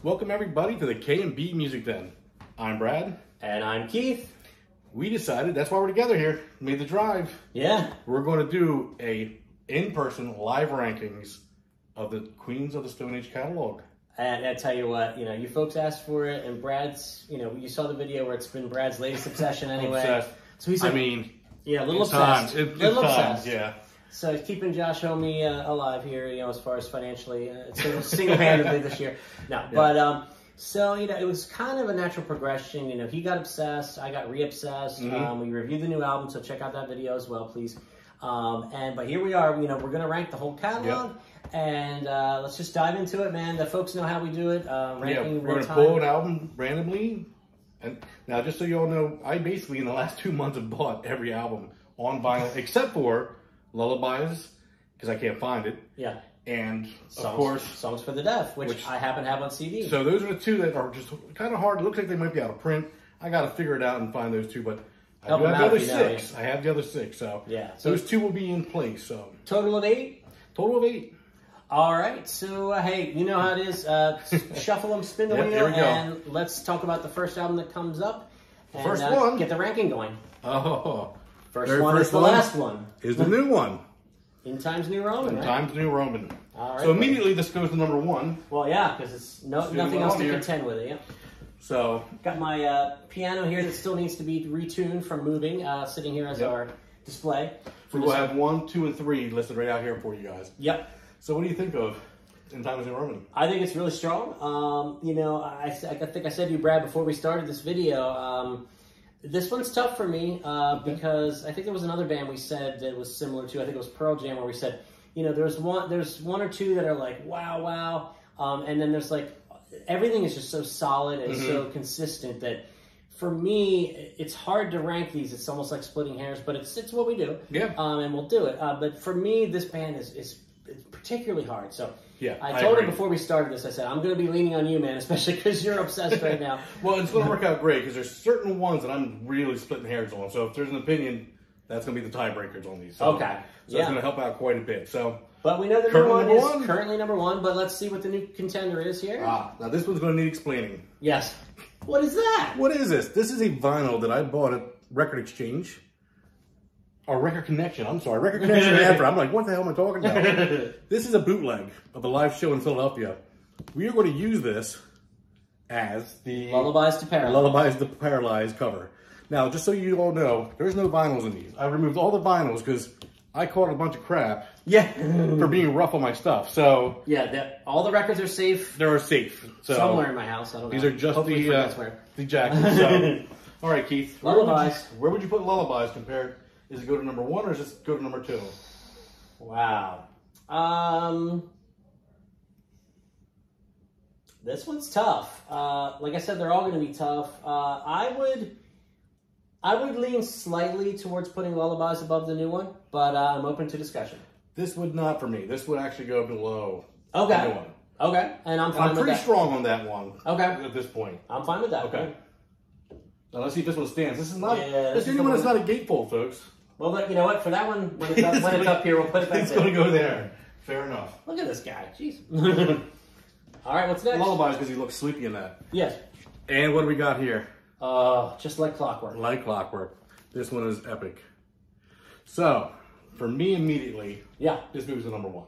Welcome everybody to the K&B Music Den. I'm Brad. And I'm Keith. We decided, that's why we're together here, made the drive. Yeah. We're going to do a in-person live rankings of the Queens of the Stone Age catalog. And I tell you what, you folks asked for it, and Brad's, you saw the video where it's been Brad's latest obsession anyway. Obsessed. So he's like, a little obsessed. Little obsessed, yeah. So he's keeping Josh Homey alive here, as far as financially, single-handedly this year. No, yeah. But, so, it was kind of a natural progression. He got obsessed, I got re-obsessed. Mm-hmm. We reviewed the new album, so check out that video as well, please. But here we are, we're going to rank the whole catalog. Yep. And let's just dive into it, man. The folks know how we do it. Ranking we're going to pull an album randomly. And now, just so you all know, I basically, in the last 2 months, have bought every album on vinyl, except for Lullabies, because I can't find it. Yeah. And, Songs, of course, Songs for the Deaf, which I happen to have on CD. So those are the two that are just kind of hard. It looks like they might be out of print. I got to figure it out and find those two, but I do have the other six. I have the other six, so yeah. Those two will be in place. So total of 8? Total of 8. All right, so hey, you know how it is. Shuffle them, spin the wheel, and let's talk about the first album that comes up. And, first one. Get the ranking going. Oh. First one is the last one. Is the new one. In Times New Roman, In Times New Roman. All right. So immediately this goes to number 1. Well, yeah, because it's nothing else to contend with it. Yeah. So got my piano here that still needs to be retuned from moving, sitting here as our display. We will have 1, 2, and 3 listed right out here for you guys. Yep. So what do you think of In Times New Roman? I think it's really strong. I think I said to you, Brad, before we started this video, this one's tough for me because I think there was another band we said that was similar to. I think it was Pearl Jam, where we said, there's one or two that are like wow, and then there's like everything is just so solid and so consistent that for me it's hard to rank these. It's almost like splitting hairs, but it's what we do. Yeah. And we'll do it. But for me, this band is particularly hard. So. Yeah, I told him before we started this, I said, I'm going to be leaning on you, man, especially because you're obsessed right now. Well, it's going to work out great because there's certain ones that I'm really splitting hairs on. So if there's an opinion, that's going to be the tiebreakers on these. So, okay. So it's going to help out quite a bit. So, but we know the new one is currently number 1, but let's see what the new contender is here. Now this one's going to need explaining. Yes. What is that? What is this? This is a vinyl that I bought at Record Exchange. Or Record Connection, I'm sorry. Record Connection after. I'm like, what the hell am I talking about? This is a bootleg of a live show in Philadelphia. We are going to use this as the Lullabies to Paralyze. Lullabies to Paralyze cover. Now, just so you all know, there's no vinyls in these. I removed all the vinyls because I caught a bunch of crap for being rough on my stuff. So yeah, all the records are safe. They're safe. So somewhere in my house. I don't know. These are just the jackets. So. All right, Keith. Lullabies. Where would you put Lullabies compared? Does it go to number 1 or does it go to number 2? Wow. This one's tough. Like I said, they're all going to be tough. I would lean slightly towards putting Lullabies above the new one, but I'm open to discussion. This would not for me. This would actually go below the new one. Okay, and I'm fine with that. I'm pretty strong on that one. Okay. At this point. I'm fine with that. Okay. Now let's see if this one stands. This is not. This is the one that's not a gatefold, folks. Well, but you know what? For that one, when it's up here, we'll put it back It's going to go there. Fair enough. Look at this guy. Jeez. All right, what's next? Lullabies because he looks sleepy in that. Yes. And what do we got here? Just like clockwork. Like clockwork. This one is epic. So, for me immediately, this moves to number 1.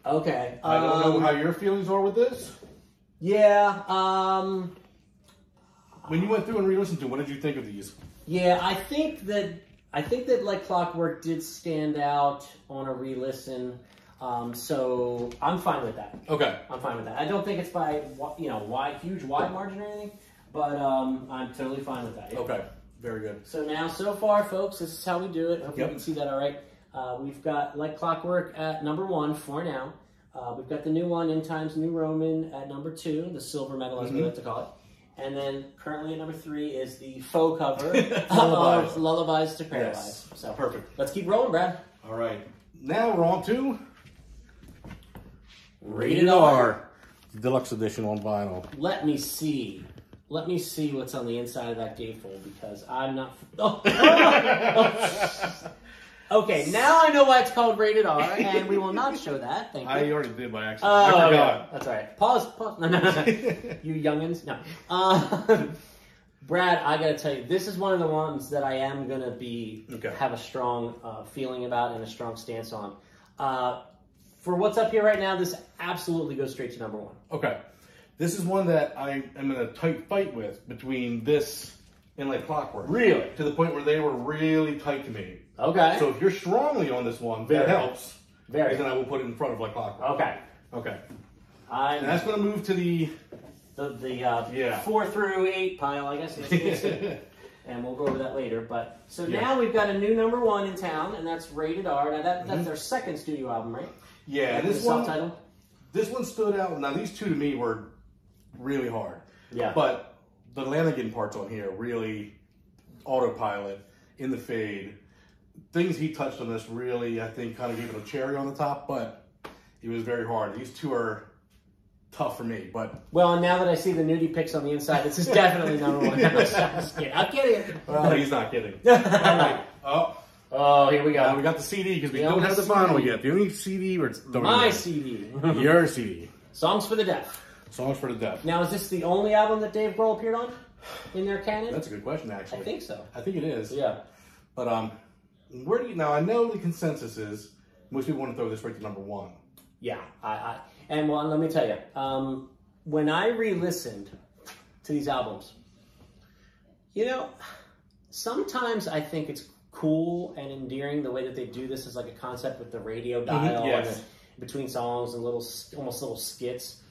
Okay. I don't know how your feelings are with this. Yeah. When you went through and re-listened to, what did you think of these? Yeah, I think that Like Clockwork did stand out on a re-listen, so I'm fine with that. Okay. I'm fine with that. I don't think it's by huge wide margin or anything, but I'm totally fine with that. Yeah. Okay. Very good. So far, folks, this is how we do it. Hope you can see that all right. We've got Like Clockwork at number 1 for now. We've got the new one, In Times New Roman, at number 2, the silver medal, as we like to call it. And then currently at number 3 is the faux cover of Lullabies to Paralyze. Yes. So perfect. Let's keep rolling, Brad. All right. Now we're on to Rated R. Deluxe edition on vinyl. Let me see what's on the inside of that gatefold because I'm not. Okay, now I know why it's called Rated R, and we will not show that. Thank you. I already did by accident. Oh, I forgot. yeah. That's all right. Pause. No. You youngins. No. Brad, I gotta tell you, this is one of the ones that I am gonna have a strong feeling about and a strong stance on. For what's up here right now, this absolutely goes straight to number one. Okay. This is one that I am in a tight fight with between this and Like Clockwork. Really? To the point where they were really tight to me. Okay. So if you're strongly on this one, Very. that helps. Very. Then I will put it in front of Like Clockwork. Okay. Okay. And that's going to move to the 4 through 8 pile, I guess. And we'll go over that later. But so now we've got a new number one in town, and that's Rated R. Now that's their second studio album, right? Yeah. This one. Self-titled? This one stood out. Now these two to me were really hard. Yeah. But the Lanigan parts on here really autopilot in the fade. Things he touched on this really, I think, kind of gave it a cherry on the top, but it was very hard. These two are tough for me, but... Well, and now that I see the nudie pics on the inside, this is definitely number one. I'm kidding. Well, he's not kidding. All right. Oh, here we go. We got the CD because we don't have the vinyl yet. The only CD my CD. Your CD. Songs for the Deaf. Songs for the Deaf. Now, is this the only album that Dave Grohl appeared on in their canon? That's a good question, actually. I think so. I think it is. Yeah. But where do you now? I know the consensus is most people want to throw this right to number one. Yeah. And well, let me tell you, when I re-listened to these albums, you know, sometimes I think it's cool and endearing the way that they do this as like a concept with the radio dial and between songs and almost little skits.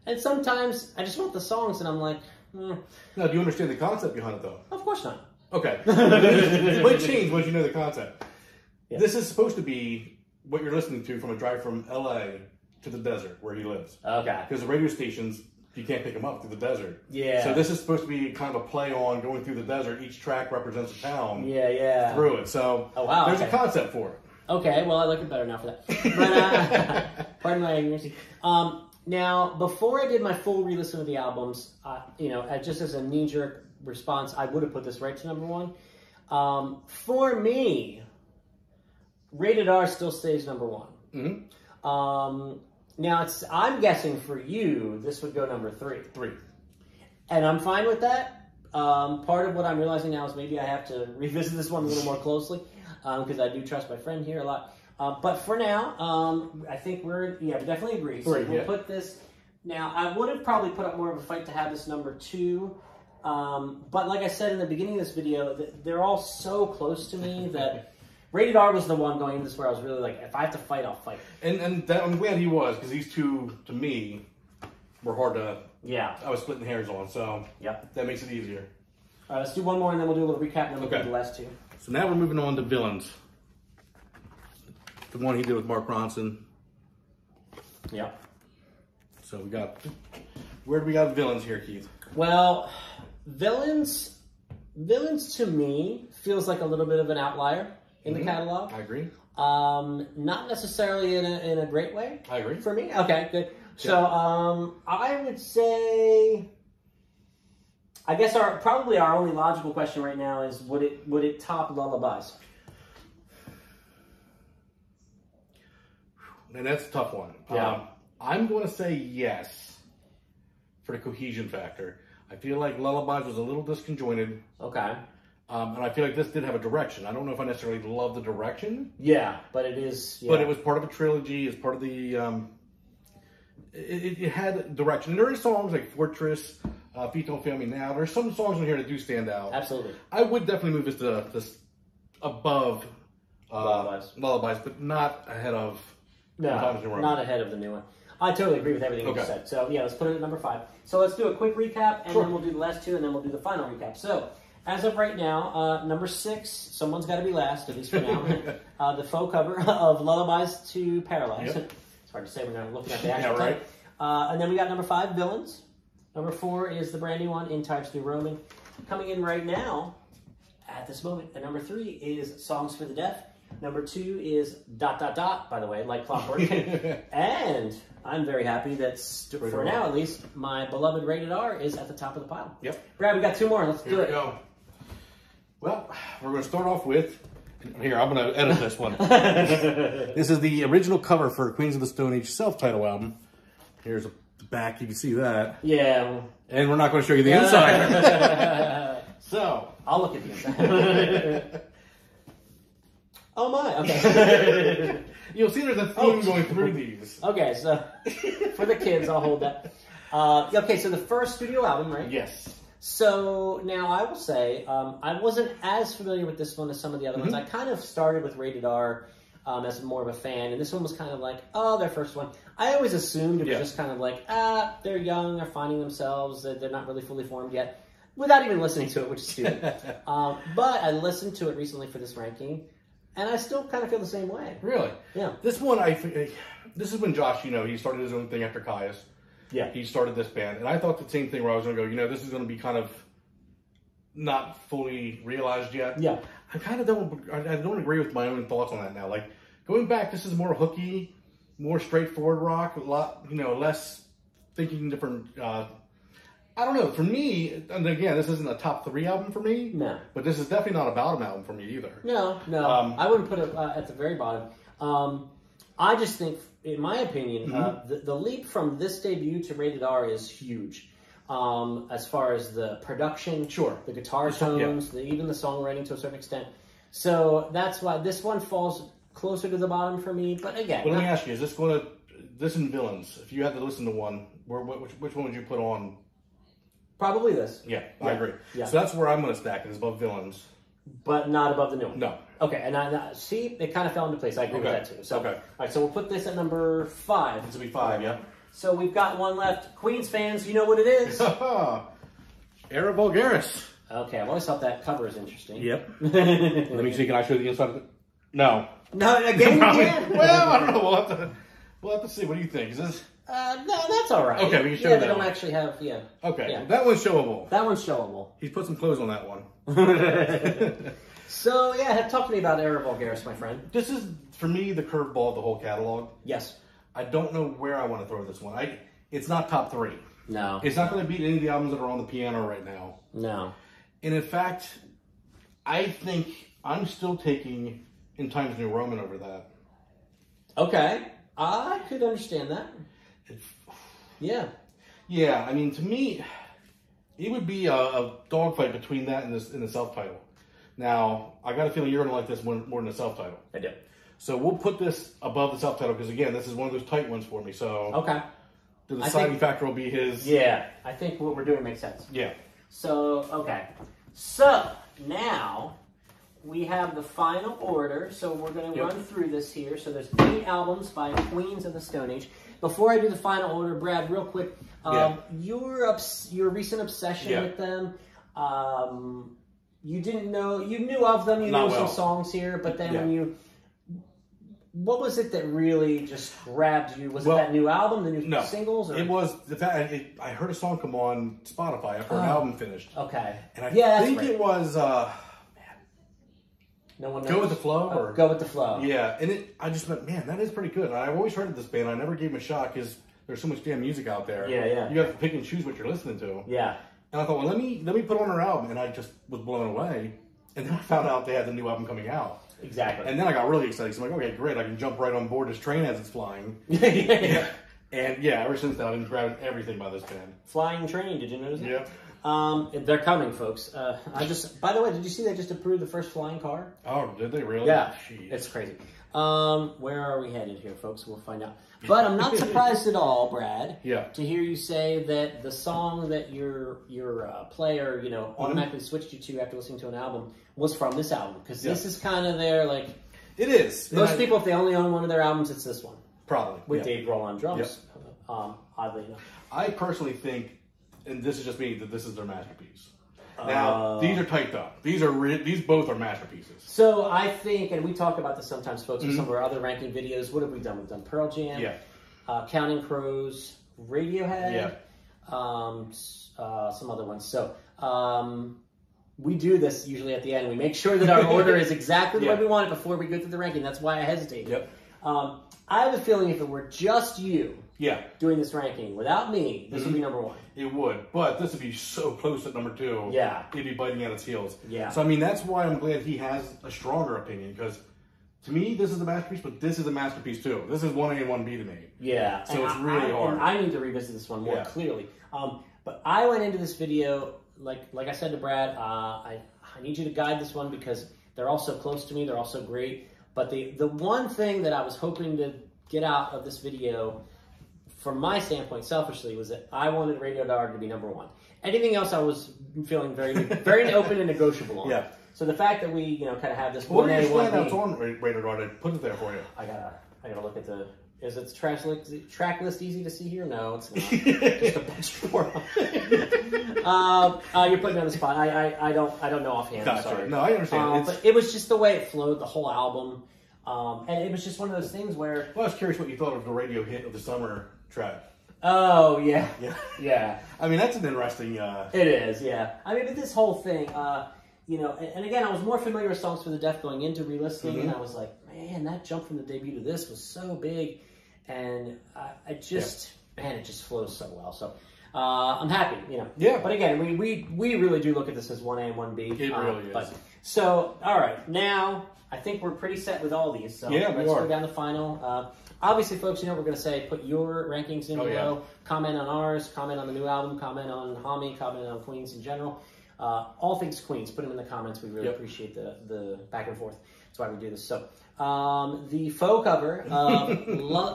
And sometimes I just want the songs and I'm like, Now, do you understand the concept behind it though? Of course not. Okay. It might change once you know the concept. Yeah. This is supposed to be what you're listening to from a drive from LA to the desert where he lives. Okay. Because the radio stations, you can't pick them up through the desert. Yeah. So this is supposed to be kind of a play on going through the desert. Each track represents a town. Yeah. Through it. So there's a concept for it. Okay, well, I like it better now for that. But, pardon my ignorance. Now, before I did my full re-listen of the albums, you know, just as a knee-jerk response, I would have put this right to number one. For me, Rated R still stays number one. Mm-hmm. Now, I'm guessing for you, this would go number three. 3. And I'm fine with that. Part of what I'm realizing now is maybe I have to revisit this one a little more closely because I do trust my friend here a lot. But for now, I think we definitely agree. So we'll put this. Now, I would have probably put up more of a fight to have this number 2. But like I said in the beginning of this video, they're all so close to me that Rated R was the one going into this where I was really like, if I have to fight, I'll fight. And that, I'm glad he was, because these two, to me, were hard to... Yeah. I was splitting hairs on, so that makes it easier. All right, let's do one more, and then we'll do a little recap, and then we'll do the last 2. So now we're moving on to Villains. The one he did with Mark Ronson. Yep. So we got... Where do we got Villains here, Keith? Well, Villains to me feels like a little bit of an outlier in the catalog. I agree. Not necessarily in a great way. I agree. For me? Okay, good. So I would say, I guess probably our only logical question right now is would it top Lullabies? And that's a tough one. Yeah. I'm going to say yes for the cohesion factor. I feel like Lullabies was a little disconjointed. Okay. And I feel like this did have a direction. I don't know if I necessarily love the direction. Yeah, but it is. Yeah. But it was part of a trilogy. It's part of the... It had direction. And there are songs like Fortress, Feet Don't Fail Me Now. There's some songs on here that do stand out. Absolutely. I would definitely move this above Lullabies, but not ahead of... No, not ahead of the new one. I totally agree with everything you said. So yeah, let's put it at number 5. So let's do a quick recap, and then we'll do the last 2, and then we'll do the final recap. So as of right now, number 6, someone's got to be last, at least for now. The faux cover of Lullabies to Paralyze. Yep. It's hard to say when you're looking at the actual title. And then we got number 5, Villains. Number 4 is the brand new one, In Times New Roman. Coming in right now, at this moment, at number 3 is Songs for the Deaf. Number 2 is ... by the way, Like Clockwork. And I'm very happy that, for now at least, my beloved Rated R is at the top of the pile. Yep. Brad, we got 2 more. Let's do it. Here we go. Well, we're going to start off with Here, I'm going to edit this one. This is the original cover for Queens of the Stone Age self-titled album. Here's the back. You can see that. Yeah. And we're not going to show you the inside. So, I'll look at the inside. Oh my, okay. You'll see there's a theme going through these. Okay, so for the kids, I'll hold that. Okay, so the first studio album, right? Yes. So now I will say, I wasn't as familiar with this one as some of the other ones. I kind of started with Rated R as more of a fan, and this one was kind of like, oh, their first one. I always assumed it was just kind of like, they're young, they're finding themselves, they're not really fully formed yet, without even listening to it, which is stupid. But I listened to it recently for this ranking, and I still kind of feel the same way. Really? Yeah. This one, this is when Josh, he started his own thing after Caius. Yeah. He started this band, and I thought the same thing where I was going to go, this is going to be kind of not fully realized yet. Yeah. I kind of I don't agree with my own thoughts on that now. Like, going back, this is more hooky, more straightforward rock, a lot, less thinking different, I don't know. For me, and again, this isn't a top 3 album for me. No. But this is definitely not a bottom album for me either. No. I wouldn't put it at the very bottom. I just think, in my opinion, the leap from this debut to Rated R is huge. As far as the production, the guitar tones, even the songwriting to a certain extent. So that's why this one falls closer to the bottom for me. But again, well, let me ask you: is this and Villains? If you had to listen to one, which one would you put on? Probably this. Yeah, I agree. Yeah. So that's where I'm going to stack it, is above Villains. But not above the new one. No. Okay, and I see, it kind of fell into place. I agree with that too. So, all right, so we'll put this at number 5. This will be 5, yeah. So we've got one left. Queens fans, you know what it is. Era Vulgaris. Okay, I've always thought that cover is interesting. Yep. Let me see, can I show the inside of it? No. No, again, you can. Well, I don't know. We'll have to see. What do you think? Is this... no, that's all right. Okay, we can show that. that They don't one. actually have, Okay, Yeah. that one's showable. That one's showable. He's put some clothes on that one. So, yeah, talk to me about Era Vulgaris, my friend. This is, for me, the curveball of the whole catalog. Yes. I don't know where I want to throw this one. It's not top 3. No. It's not going to beat any of the albums that are on the piano right now. No. And in fact, I think I'm still taking In Times New Roman over that. Okay. I could understand that. Yeah. Yeah, I mean, to me, it would be a dogfight between that and the self-title. Now, I got a feeling you're going to like this more than the self-title. I do. So we'll put this above the self-title because, again, this is one of those tight ones for me. So Okay. the deciding factor will be his... Yeah, I think what we're doing makes sense. Yeah. So, okay. So, now we have the final order. So we're going to run through this here. So there's 8 albums by Queens of the Stone Age. Before I do the final order, Brad, real quick, your recent obsession with them, you didn't know, you knew of them, you knew some songs here, but then when what was it that really just grabbed you? Was it that new album, the new singles? Or? It was the fact I heard a song come on Spotify after an album finished. Okay. And I think it was no one knows. Go With the Flow? Or Go With the Flow. Yeah, and I just went, man, that is pretty good. And I've always heard of this band. I never gave them a shot because there's so much damn music out there. Yeah. You have to pick and choose what you're listening to. Yeah. And I thought, well, let me put on their album, and I just was blown away. And then I found out they had the new album coming out. Exactly. And then I got really excited. So I'm like, okay, great, I can jump right on board this train as it's flying. Yeah. And yeah, ever since then, I've been grabbing everything by this band. Flying Train, did you notice that? Yeah. They're coming, folks. By the way, did you see they just approved the first flying car? Oh, did they really? Yeah. Jeez. It's crazy. Where are we headed here, folks? We'll find out. But I'm not surprised at all, Brad, to hear you say that the song that your player, automatically switched you to after listening to an album was from this album. Because this is kind of their, like... It is. Most people, if they only own one of their albums, it's this one. Probably. With Dave Grohl on drums, oddly enough. I personally think, and this is just me, that this is their masterpiece. Now, these are tight though. These both are masterpieces. So I think, and we talk about this sometimes, folks, with some of our other ranking videos. What have we done? We've done Pearl Jam, Counting Crows, Radiohead, some other ones. So we do this usually at the end. We make sure that our order is exactly the way we want it before we go through the ranking. That's why I hesitate. Yep. I have a feeling if it were just you, Yeah. doing this ranking. Without me, this would be number 1. It would, but this would be so close at number 2. Yeah. It'd be biting at its heels. Yeah. So, I mean, that's why I'm glad he has a stronger opinion, because to me, this is a masterpiece, but this is a masterpiece too. This is 1A and 1B to me. Yeah. So it's really hard. And I need to revisit this one more clearly. But I went into this video, like I said to Brad, I need you to guide this one because they're all so close to me. They're all so great. But the one thing that I was hoping to get out of this video, from my standpoint, selfishly, was that I wanted Radio Dog to be number 1. Anything else I was feeling very, very open and negotiable on. Yeah. So the fact that we, kind of have this What 1A, are your 1B. standouts on Radar Guard? I put it there for you. I gotta look at the. Is it track list easy to see here? No, it's not. Just a bunch more. You're putting me on the spot. I don't know offhand. I'm sorry. No, I understand. But it was just the way it flowed, the whole album, and it was just one of those things where. Well, I was curious what you thought of the radio hit of the summer track. Oh yeah, yeah. I mean, that's an interesting. It is, yeah. I mean, but this whole thing, and again, I was more familiar with Songs for the Deaf going into re-listening, and I was like, man, that jump from the debut to this was so big, and it just flows so well. So I'm happy, Yeah. But again, we really do look at this as 1A and 1B. It really is. So, all right, now I think we're pretty set with all these. So yeah, let's go down the final. Obviously, folks, we're going to say put your rankings in below. Comment on ours, comment on the new album, comment on Hami, comment on Queens in general. All things Queens, put them in the comments. We really appreciate the back and forth. That's why we do this. So, the faux cover,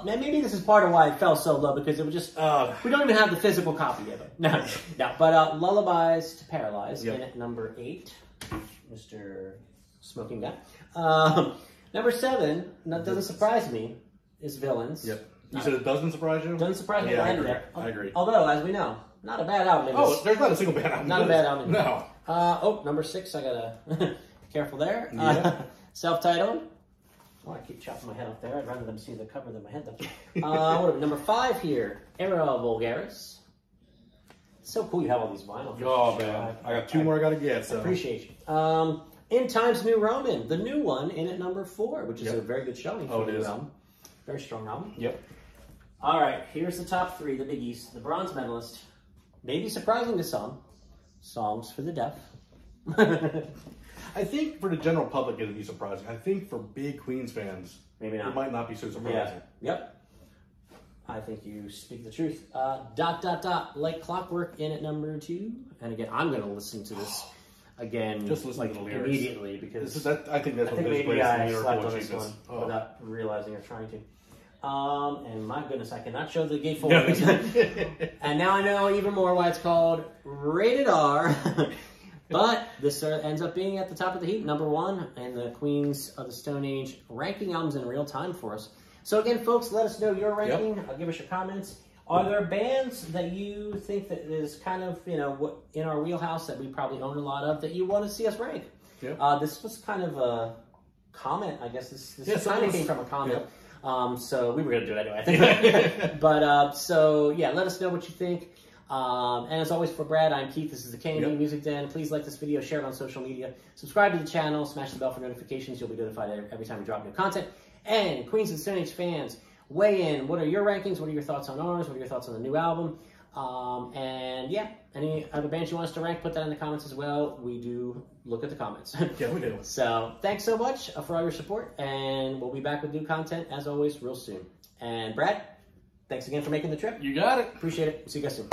maybe this is part of why it fell so low, because it was just, we don't even have the physical copy of it. No. But Lullabies to Paralyze, in at number 8, Mr. Smoking Guy. Number 7, that doesn't surprise me, is Villains. Yep. You said it doesn't surprise you? Doesn't surprise me. Yeah, I agree. Although, as we know, not a bad album. There's not a single bad album. Not a bad album. No. Number 6, I gotta be careful there. Yeah. Self-titled. Oh, I keep chopping my head off there. I'd rather them see the cover than my head, though. Number 5 here, Era Vulgaris. It's so cool you have all these vinyl. Oh, man. I got 2 more I gotta get. So. Appreciate you. In Times New Roman, the new one, in at number 4, which is a very good showing for the new album. Very strong album. Yep. All right, here's the top 3, the biggies. The bronze medalist, maybe surprising to some, Songs for the Deaf. I think for the general public it'd be surprising. I think for big Queens fans, maybe not. It might not be so surprising. Yeah. Yep. I think you speak the truth. Like Clockwork in at number 2. And again, I'm going to listen to this again. Just listen to the lyrics immediately, because I think that's what maybe I slept on this one without realizing or trying to. And my goodness, I cannot show the gatefold. And now I know even more why it's called Rated R. But this ends up being at the top of the heap, number 1, and the Queens of the Stone Age ranking albums in real time for us. So again, folks, let us know your ranking. Give us your comments. Are there bands that you think that is kind of, what in our wheelhouse that we probably own a lot of that you want to see us rank? This was kind of a comment, I guess. This kind of came from a comment. So we were going to do it anyway, I think. But, so, yeah, let us know what you think. And as always, for Brad, I'm Keith. This is the K&B Music Den. Please like this video, share it on social media, subscribe to the channel, smash the bell for notifications. You'll be notified every time we drop new content. And Queens of the Stone Age fans, weigh in. What are your rankings? What are your thoughts on ours? What are your thoughts on the new album? And yeah, any other bands you want us to rank, put that in the comments as well. We do look at the comments. Yeah, we do. So thanks so much for all your support, and we'll be back with new content, as always, real soon. And Brad, thanks again for making the trip. You got it. Appreciate it. See you guys soon.